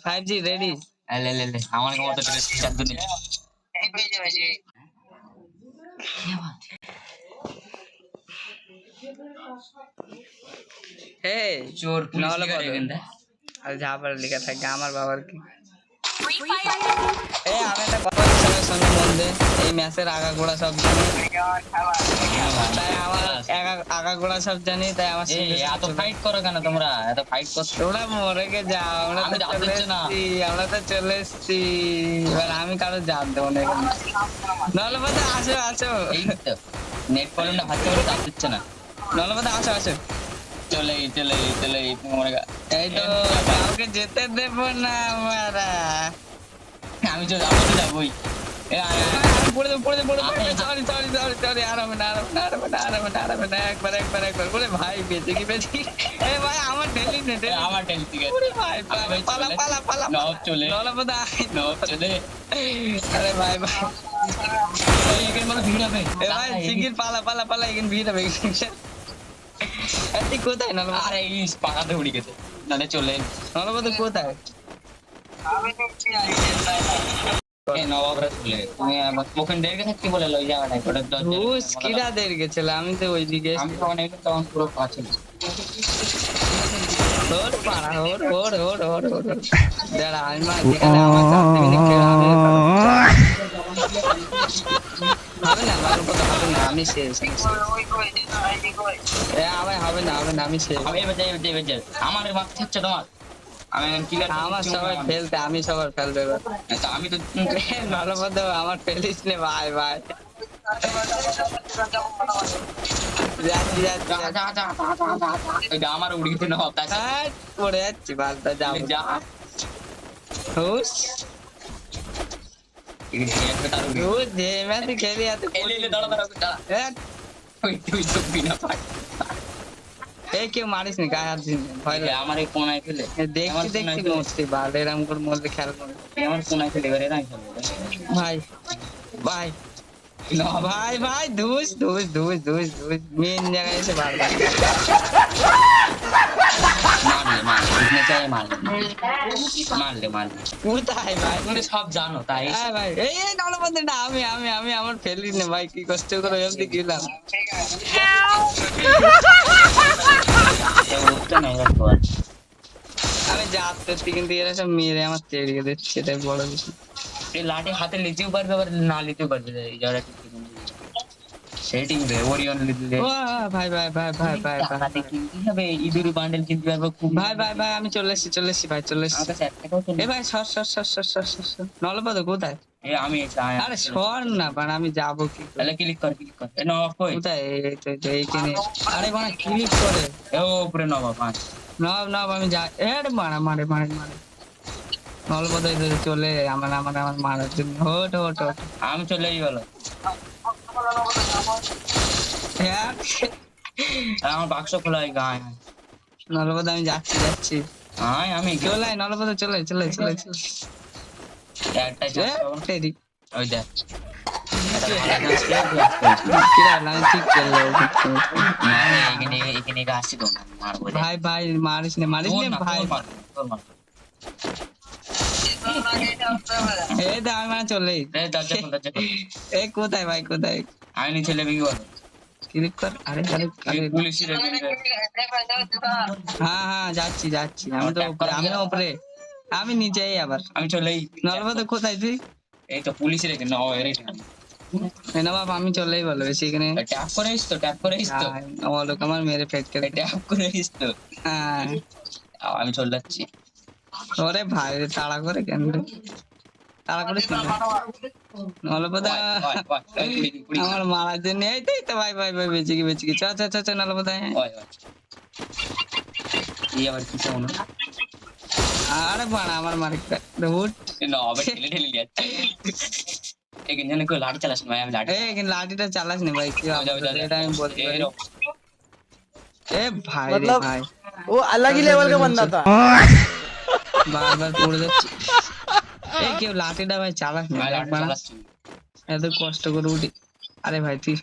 5G ready. ले ले ले আমার মতো ড্রেস চাদর নেই হে চোর পুলিশ নাহলে লিখা বলো। রেখেন দা আর যা পারে লেখা থাকে আমার বাবার কি এই আমি একটা কথা বলছিলাম শোনো মন দিয়ে এই ম্যাচের আগাগোড়া সব জানি তাই আমার আগাগোড়া সব জানি তাই আমার এই এত ফাইট করো কেন তোমরা এত ফাইট করছো তোমরা মরে গে যাও আমরা আমি তো জানতে চলে চাই না। এসেছি আমরা তো চলে এসেছি এবার আমি কারো জান দেবো না এখানে নলবাদা আসো আসো এই তো নেট প্রবলেমটা হাতে করে দাঁত দিচ্ছে না নলবাদা আসো আসো চলে চলে মরে গা এই তো কাউকে যেতে দেবো না আমরা আমি তো যাবোই পড়ে সরি আর হবে না একবার বলে ভাই বেঁচে কি এ ভাই আমার ঢেলি নে আমার টেল ঠিক আছে ওরে ভাই পালা নব চলে নলবাদা নব চলে আরে ভাই এখানে মানে ভিড় হবে এ ভাই শিগগির পালা এখানে ভিড় হবে তুই কোথায় নলবাদা আরে এই পাকাতে উড়ে গেছে নালে চলে নলবাদা কোথায় এই নবাবরা চলে তুমি ওখানে দেরকে থাকতে বলে লই যাওয়া নাই ওটা তো ঘুষ কিরা দের গেছিল আমি তো ওইদিকে আমি তখন পুরো পাচ্ছি ওর পাড়া ওর দাঁড়া আমি মা যেখানে আমার চাকরি নিতে হবে না ভালো কথা হবে না আমি শেষ এ আমার হবে না আমি শেষ আমি এবার আমার মাথা হচ্ছে তোমার আমি ক্লিয়ার আমার সবাই ফেলতে আমি সবার ফেলবে এবার আমি তো ভালো মতো আমার ফেলিস নে ভাই যাচ্ছি যা আমার উড়ে গেছে না পড়ে যাচ্ছি বালটা যাবো যা হুস তার হুস যে ম্যাচ খেলি এত দাঁড়া ওই তুই তো বিনা পাই এই কেউ মারিস নি গায়ে হাত দিন ভয় লাগে আমার এই কোনায় ফেলে দেখছি মরছি বাল এরকম করে মরলে খেয়াল করে আমার কোনায় ফেলে এবারে নাই ভাই ধুস মেন জায়গায় এসে বারবার মারলে কোথায় ভাই তুমি সব জানো তাই ভাই এই নলবন্ধে না আমি আমার ফেলি না ভাই কি কষ্ট করে অবধি গেলাম আমি যাচ্ছি কিন্তু এরা সব মেরে আমার চেড়িয়ে দিচ্ছে এটাই বড় বিষয় এই লাঠি হাতে লিতেও পারবে আবার না লিতেও পারবে যারা সেটিং রে ওরিয়ন লিতে ও ভাই হাতে কিনতে হবে ইঁদুর বান্ডেল কিনতে পারবো খুব ভাই আমি চলে এসেছি ভাই চলে এসেছি আমার কাছে এক টাকাও তো এ ভাই সর নলপদ কোথায় আমি আরে সর না বাড়া আমি যাবো কি করে? তাহলে ক্লিক কর নবাব কই কোথায় এই তো এইখানে আরে বাড়া ক্লিক করে ও উপরে নবাব পাঁচ নব আমি যাই এরে মারে নলপদ চলে আমার মারার জন্য হট আমি চলেই গেল আমার বাক্স খোলা হয় গায়ে নলপদ আমি যাচ্ছি আমি চলে নলপদ চলে একটা ওই দেখ ঠিক চলে এখানে আসছি তো মারবো ভাই মারিস না ভাই এই তো আমি চলে এই কোথায় ভাই কোথায় আমি নিচে লেবে কি বলো ক্লিক কর আরে পুলিশের হ্যাঁ যাচ্ছি আমি তো আমি উপরে আমি নিচেই আবার আমি চলেই নলপদ কোথায় তুই এই তো পুলিশের এখানে বাবা আমি চলেই বলো বেশি এখানে ট্যাপ করে তো বলো আমার মেরে ফেট করে ট্যাপ করে তো হ্যাঁ আমি চলে যাচ্ছি ওরে ভাই তাড়া করে কেন তাড়া করিস না নলপদা আমার মারার জন্য এই তো ভাই বেঁচে কি চ নলপদা আবার কিছু মনে আরে বাড়া আমার মারিক উঠ ঠেলে যাচ্ছে এখানে কেউ লাঠি চালাস না আমি এখানে লাঠিটা চালাস না ভাই কি এটা আমি বলতে পারি ए भाई मतलब भाई वो अलग ही लेवल का बंदा था বারবার পড়ে যাচ্ছে এই কেউ লাঠিটা ভাই চালাস না এত কষ্ট করে উঠি আরে ভাই তুই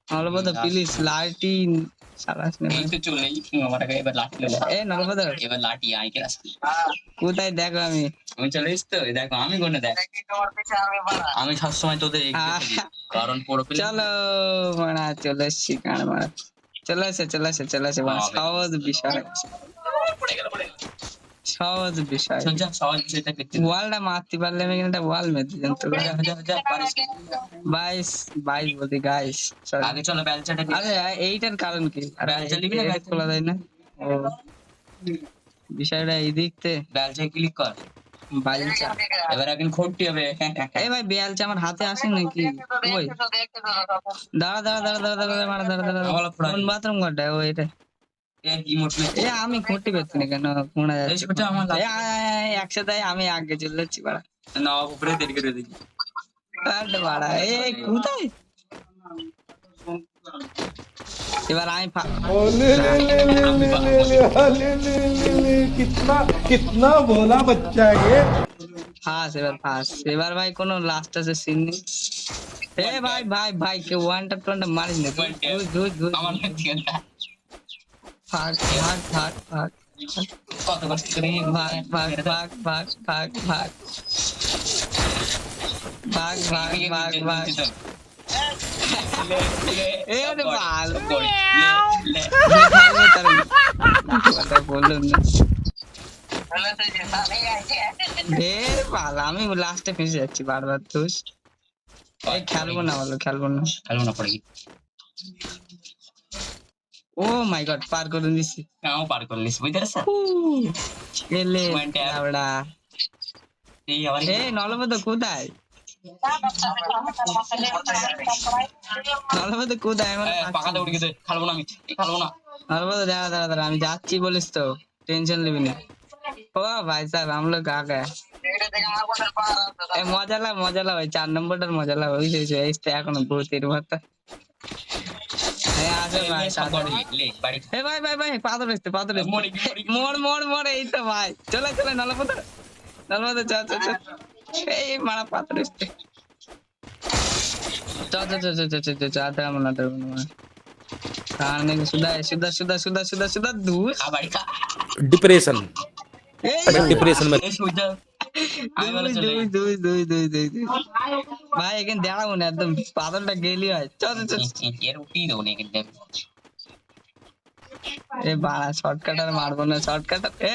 নলপদ প্লিজ লাঠি সালাস নে এই তো চলেই আমার আগে এবার লাঠি লেবো এ নলপদ এবার লাঠি আইকে আসবে কোথায় দেখো আমি আমি চলে এসছি তো এই দেখো আমি কোনে দেখ আমি সবসময় তোদের এগিয়ে থাকি কারণ পুরো প্লেন চলো মারা চলে এসছি কার মারা চলে আসে মারা সহজ বিষয় সহজ বিষয় সোজা সহজ যেটা করতে ওয়ালটা মারতে পারলে আমি কিন্তু একটা ওয়াল মেরে দিতাম তো যা পারিস 22 বলতে গাইস সরি আগে চলো বেলচাটা আরে এইটার কারণ কি আরে বেলচা নিবি না এটা বেলচা খোলা যায় না ও বিষয়টা এই দিকতে বেলচায় ক্লিক কর বালচা এবার এখন খুঁটতে হবে এই ভাই বেলচা আমার হাতে আসে নাকি ওই দাঁড়া মারা আমার ফোড়া কোন বাথরুম ঘরটা ও এটা এই ইমোট এ আমি খুঁটতে পারছি না কেন কোনা এই যাচ্ছে সোজা আমার এই আয়, আয়, আয়, একসাথে আয়, আমি আগে চলে যাচ্ছি বাড়া নবাব উপরে দেরি করে দেখি আরে বাড়া এই কোথায় এবার আমি कितना कितना भोला बच्चा है ये ফাঁস এবার ভাই কোনো লাস্ট আছে সিন নেই এ ভাই কে ওয়ানটা টোনটা মারিস না ধুই আমার ঠিকানা ভাগ কত কষ্ট করে ভাগ এ রে বাল কথা বললাম না ঢের বাল আমি লাস্টে ফেসে যাচ্ছি বারবার দোষ এই খেলবো না খেলবো না পড়ে ও মাই গড পার করে দিছি নাও পার করলিস বুঝতে পারছ এলে Point tab. লাউড়া এই আবার এ নলপদ কোথায় আমার পাকাতে উঠে গেছে খেলবো না আমি খেলবো না নলপদ দাঁড়া আমি যাচ্ছি বলিস তো টেনশন নিবি না ও ভাই সাহেব हम लोग आ गए এ মজা লা ভাই 4 নম্বরটার মজা লা ওই যে এখনো ভূতের মতো আসে ভাই লে বাড়ি এ ভাই পাথর আসতে মোড় এই তো ভাই চলে নলপদ চল এই মারা পাথর আসতে চল কারণে সুদা দূর বাড়ি খা डिप्रेशन এই मैं डिप्रेशन में এই সোজা আমি বলে চলে দুই ভাই এখানে দাঁড়াবো না একদম পাথরটা গেলি হয় চল এর উঠি দেবো না কিন্তু এ বাড়া শর্টকাট আর মারবো না শর্টকাট এ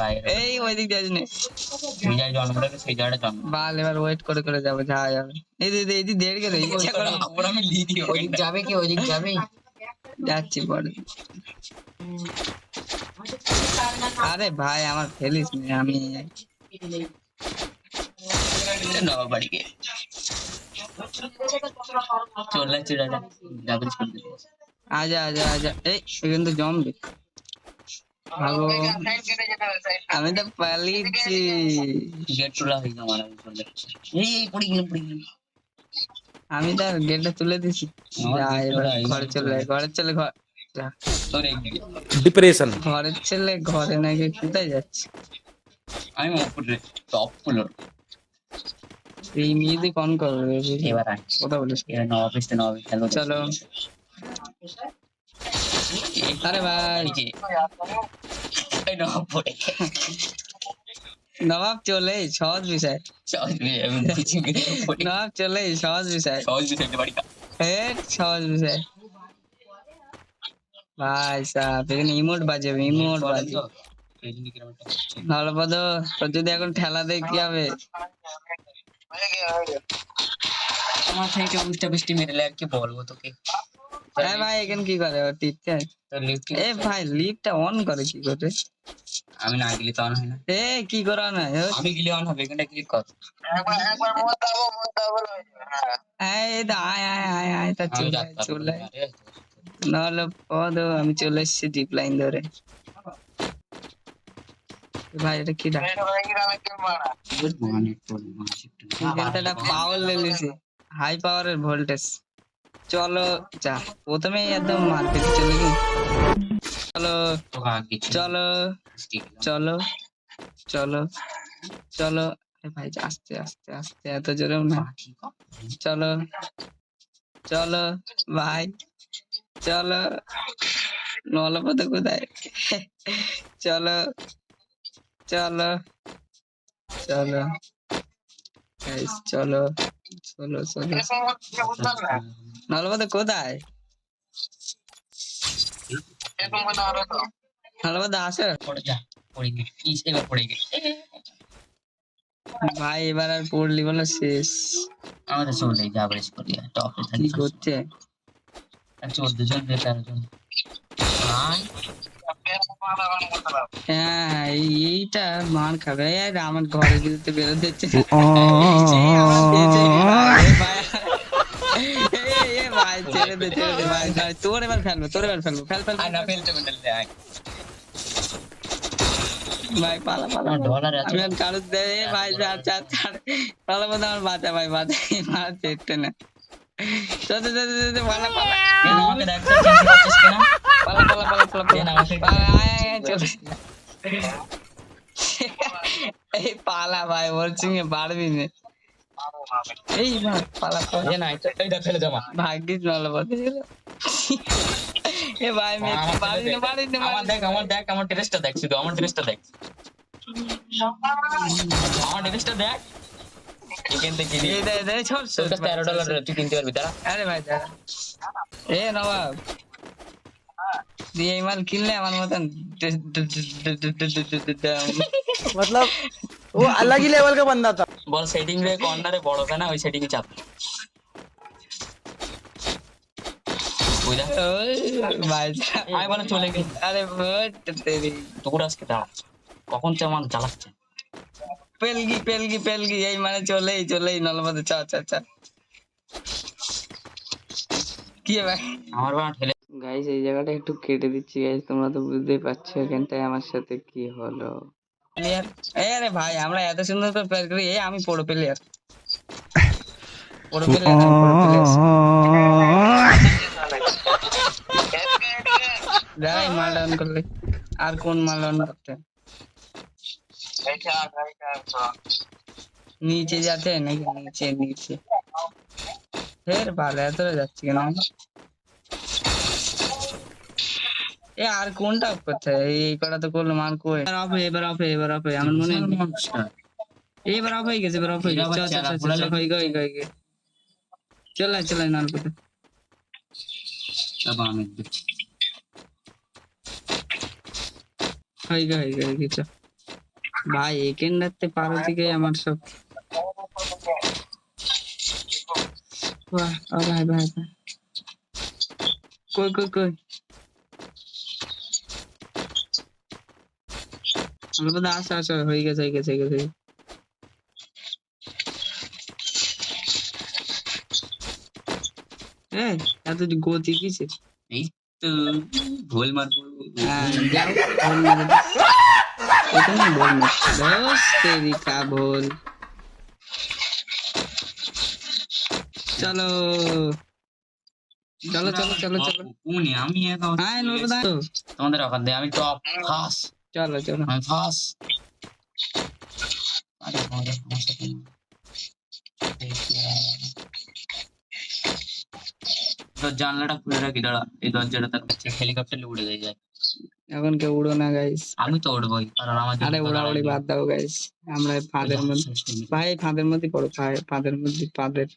ভাই এই ওই দিক যাস নে সেই জায়গায় জন্ম করে সেই জায়গাটা জন্ম বাল এবার ওয়েট করে যাবো যাওয়া যাবে এই দেড় গেলে ইচ্ছা করে ওপর আমি লিখি ওদিক যাবে কি ওদিক যাবে যাচ্ছি পরে আরে ভাই আমার ফেলিস নি আমি নবাব বাড়িকে চলে চিড়াটা ডাবল করতে আজা এই এখানে তো জম্বি ভাগো আমি তো পালিয়েছি গেট তোলা হয়ে গেল মারা চলে এই পড়ে গেল আমি তো গেটটা তুলে দিছি আমার যা gate এবার তোলা ঘরে চলে ঘর যা তোর डिप्रेशन ঘরের ছেলে ঘরে নাকি কোথায় যাচ্ছে আমি উপরে টপ ফ্লোর এই মিউজিক অন করবে এবার কথা বলিস এবার নবাব আসতে নবাব খেলো চলো আরে ভাই এই নবাব পড়ে নবাব চলে সহজ বিষয় সহজ আমি কিছু পড়ে নবাব চলে সহজ বিষয় সহজ বিষয়টা বাড়ি খা সহজ বিষয় ভাই সাহেব এখানে ইমোট বাজবে নলপদ তোর যদি এখন ঠেলা দেয় কি হবে আমার থেকে বুঝতে বৃষ্টি মেরেলে আর কি বলবো তোকে হ্যাঁ ভাই এখানে কি করে টিপতে তো লিফট এ ভাই লিফটটা অন করে কি করে আমি না গেলে তো অন হয় না এ কি করা না আমি গেলে অন হবে এখানটা ক্লিক কর এই তো আয় তা আমি চলে নলপদ আমি চলে এসেছি ডিপ লাইন ধরে ভাই এটা কি ডাক এটা পাওয়ার লেগেছে হাই পাওয়ারের ভোল্টেজ চলো যা প্রথমে একদম মার্কেট চলে গিয়ে চলো চলো এ ভাই আস্তে আস্তে আস্তে, এত জোরেও না। চলো চলো ভাই, চলো। নলপদ কোথায়? চলো চলো চলো guys, চলো চলো চলো। নলপদ কোথায়? নলপদ আসো পড়ে যা, পড়ে গিয়ে এবার পড়ে গিয়ে ভাই, এবার আর পড়লি বলো শেষ। আমাদের চলে যা বেশ করি টপে কি থাকি করছে? 14 জন 13 জন ভাই। হ্যাঁ, এইটা মার খাবে। এই আমার ঘরের ভিতরে বেরোতে দিচ্ছে না। এই আমার দিয়েছে ভাই, ভাই। এ ভাই, ছেড়ে দে ভাই, ভাই, তোর এবার ফেলবো, ফেল ফেল আর না ফেলতে মেন্টাল দেখ ভাই, পালা পালা আমার ডলার আছে। আমি আর কারোর দে। এ ভাই, চার চার চার, পালা পালা, আমার বাঁচা ভাই, বাঁচা। মার চেটে না। চল চল চল চল, পালা পালা আমাকে দেখ চিনতে পারছিস কিনা? পালা পালা পালা পালা দেন আমাকে একটু পালা, আয়, আয়, চল। এই পালা ভাই, ওর সঙ্গে পারবি না। এই ভাই, পালা পালা। না এইটা ফেলে জমা ভাগ্যিস নলপথে ছিল। এ ভাই, মেয়ে পারি না পারি না আমার দেখ আমার ড্রেসটা দেখ, শুধু আমার ড্রেসটা দেখ, আমার ড্রেসটা দেখ এখান থেকে নিয়ে। তোর কাছে $13 তুই কিনতে পারবি? দাঁড়া আরে ভাই দাঁড়া। এ নবাব, দিয়ে এই মাল কিনলে আমার মতন मतलब वो अलग ही लेवल का बंदा था। বল সেটিং রে কর্নারে বড় না ওই সেটিং এ চাপ বুঝা ওই ভাই, আয় বলে চলে গেল। আরে তেরি তোর আজকে দাঁড়া কখন চামান চালাচ্ছে পেলগি পেলগি পেলগি, এই মানে চলেই নলপথে। চ চ চ। কি ভাই? আমার বাবা ঠেলে গাইস, এই জায়গাটা একটু কেটে দিচ্ছি গাইস, তোমরা তো বুঝতেই পারছো এখানটায় আমার সাথে কি হলো। প্লেয়ার, আরে ভাই, আমরা এত সুন্দর করে প্লেয়ার করি। এই আমি পড়ো প্লেয়ার, পড়ো প্লেয়ার, দাঁড়াই মাল ডাউন করলে। আর কোন মাল ডাউন করতে? নিচে যাচ্ছে নাকি? নিচে নিচে ফের ভালো, এত যাচ্ছি কেন? এ আর কোনটা করতে? এই কটা তো করলাম, আর কই? এবার অফ আমার মনে হয় এবার অফ হয়ে গেছে, এবার অফ হয়ে গেছে। চল নাল করতে। হয়ে গেছে ভাই, একেন রাখতে পারো দিকে আমার সব। বাহ, ও ভাই ভাই ভাই, কই আমরা আসা হয়ে গেছে। হ্যাঁ, এত গতি কিসে? এই তো ভুল মার যাও, ভুল মেরে দিস। এখানে ভুল মারছে, দোস তেরি কা ভুল। চলো কোনে আমি একা আয় নরদা, তোমাদের ওখান দিয়ে আমি টপ ফাস চলো আমি ফাস আরে আমার সাথে তো জানলাটা খুলে রাখি, দাঁড়া এই দরজাটা তার কাছে হেলিকপ্টারে উড়ে যায়। এখন কেউ উড়ো না গাইস। আমি তো উড়বই কারণ আমার আরে উড়াউড়ি বাদ দাও গাইস, আমরা ফাঁদের মধ্যে, ভাই ফাঁদের মধ্যে পড়ো, ফাঁদের মধ্যে, ফাঁদের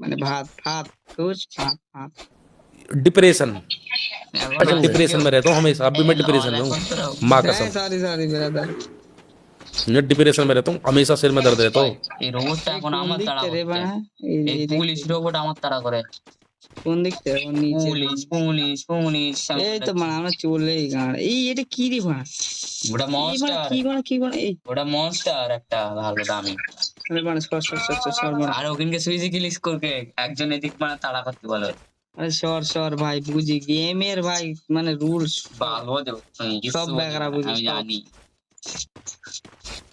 মানে ভাত कुछ भात। डिप्रेशन। अच्छा, डिप्रेशन में रहता हूँ हमेशा, अभी मैं डिप्रेशन में हूँ, माँ कसम। सॉरी ब्रदर, मैं डिप्रेशन में रहता हूँ हमेशा, सिर में दर्द रहता हूँ। এই রোবটটা এখন আমার তাড়া রে করছে। বাড়া, এই পুলিশ রোবট আমার তাড়া করে। কোন দিক থেকে? কোন নিচে? পুলিশ এই তো মানে আমরা চলেই গাড়। এই এটা কি রে ভাই? ওটা মনস্টার, কি বাড়া এই ওটা মনস্টার একটা ভালো দামি। আরে বাড়া, সর বাড়া। আর ওখানকে সুইজি ক্লিক করকে একজন এদিক মানে তাড়া করতে বলে। আরে সর ভাই, বুঝি গেমের ভাই মানে রুলস ভালো দেব সব ব্যাগরা বুঝি, আমি জানি।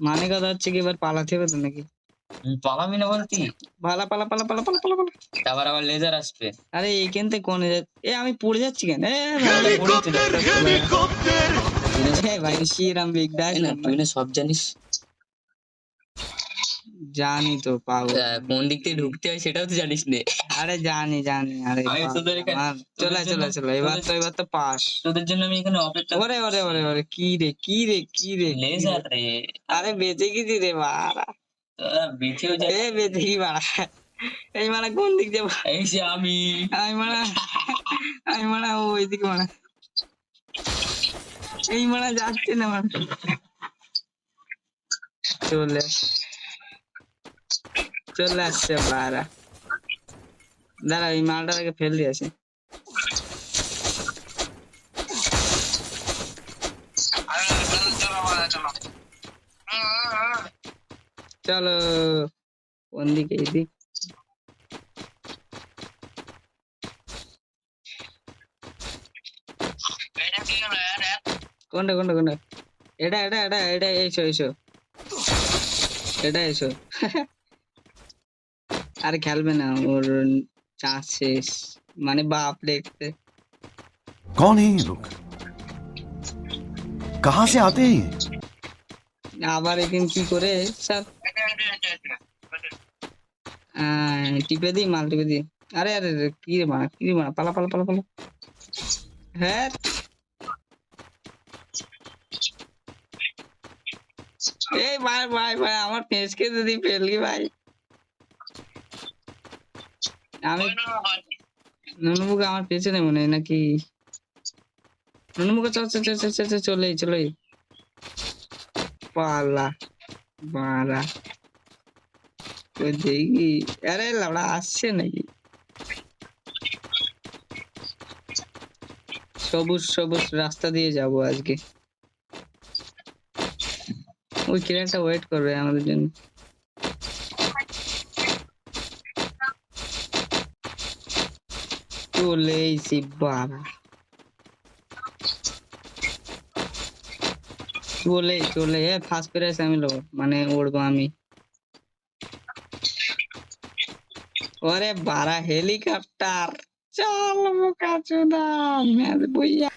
মানে কথা হচ্ছে কি এবার পালাতে হবে তো নাকি? পালাবি না বলতি? পালা তারপর আবার লেজার আসবে। আরে এইখান থেকে কোনে এ আমি পড়ে যাচ্ছি কেন? ভাই পড়েছি ভাই, শ্রীরাম বিগ ডাক না তুই না সব জানিস। জানি তো পাবো। কোন দিক থেকে ঢুকতে হয় সেটাও তো জানিস নে। আরে জানি জানি, আরে আমি বাবা, তোদের এখানে- আমার- চলে তোদের চলে জন্য- চলে, এবার তো পাস। তোদের জন্য আমি এখানে অপেক্ষা ওরে ওরে ওরে ওরে, কি রে কি রে কি রে কি রে? লেজার রে। আরে বেঁচে গেছি রে বাড়া, তোরা বেঁচেও যা। এ বেঁচে কি বাড়া, এই মানে কোন দিক দিয়ে এই যে আমি আমি মানে ওই দিকে মানে, এই মানে যাচ্ছে না মানে, চলে চলে আসছে বাড়া। দাঁড়া এই মালটাকে ফেল দিয়েছে। চলো কোন দিকে, এইদিক? কোনটা কোনটা কোনটা? এটা এটা এটা এটা, এসো এসো, এটা এসো। আরে খেলবে না, ওর চান্স শেষ, মানে বাপ দেখতে। कौन है ये लोग? कहां से आते हैं ये? আবার এখানে কি করে স্যার? টিপে দিই, মাল টিপে দিই। আরে আরে আরে, কি রে মারা, কি রে মারা, পালা পালা পালা পালা। হ্যাঁ এই ভাই ভাই ভাই, আমার পেঁচকে যদি ফেললি ভাই। আমি নুনুমুখ আমার পেছনে মনে হয় নাকি? নুনুমুখ চল চল চল চল চল, চলে চলে পালা মারা। ওই দেখি, আরে লাউড়া আসছে নাকি? সবুজ সবুজ রাস্তা দিয়ে যাব আজকে। ওই ক্রেনটা ওয়েট করবে আমাদের জন্য। চলে এসেছি বাবা, চলে চলে ফার্স্ট প্রাইজ আমি লোক, মানে উড়বো আমি। ওরে বারা হেলিকপ্টার, চল বোকা চোদা ম্যাচ বইয়া।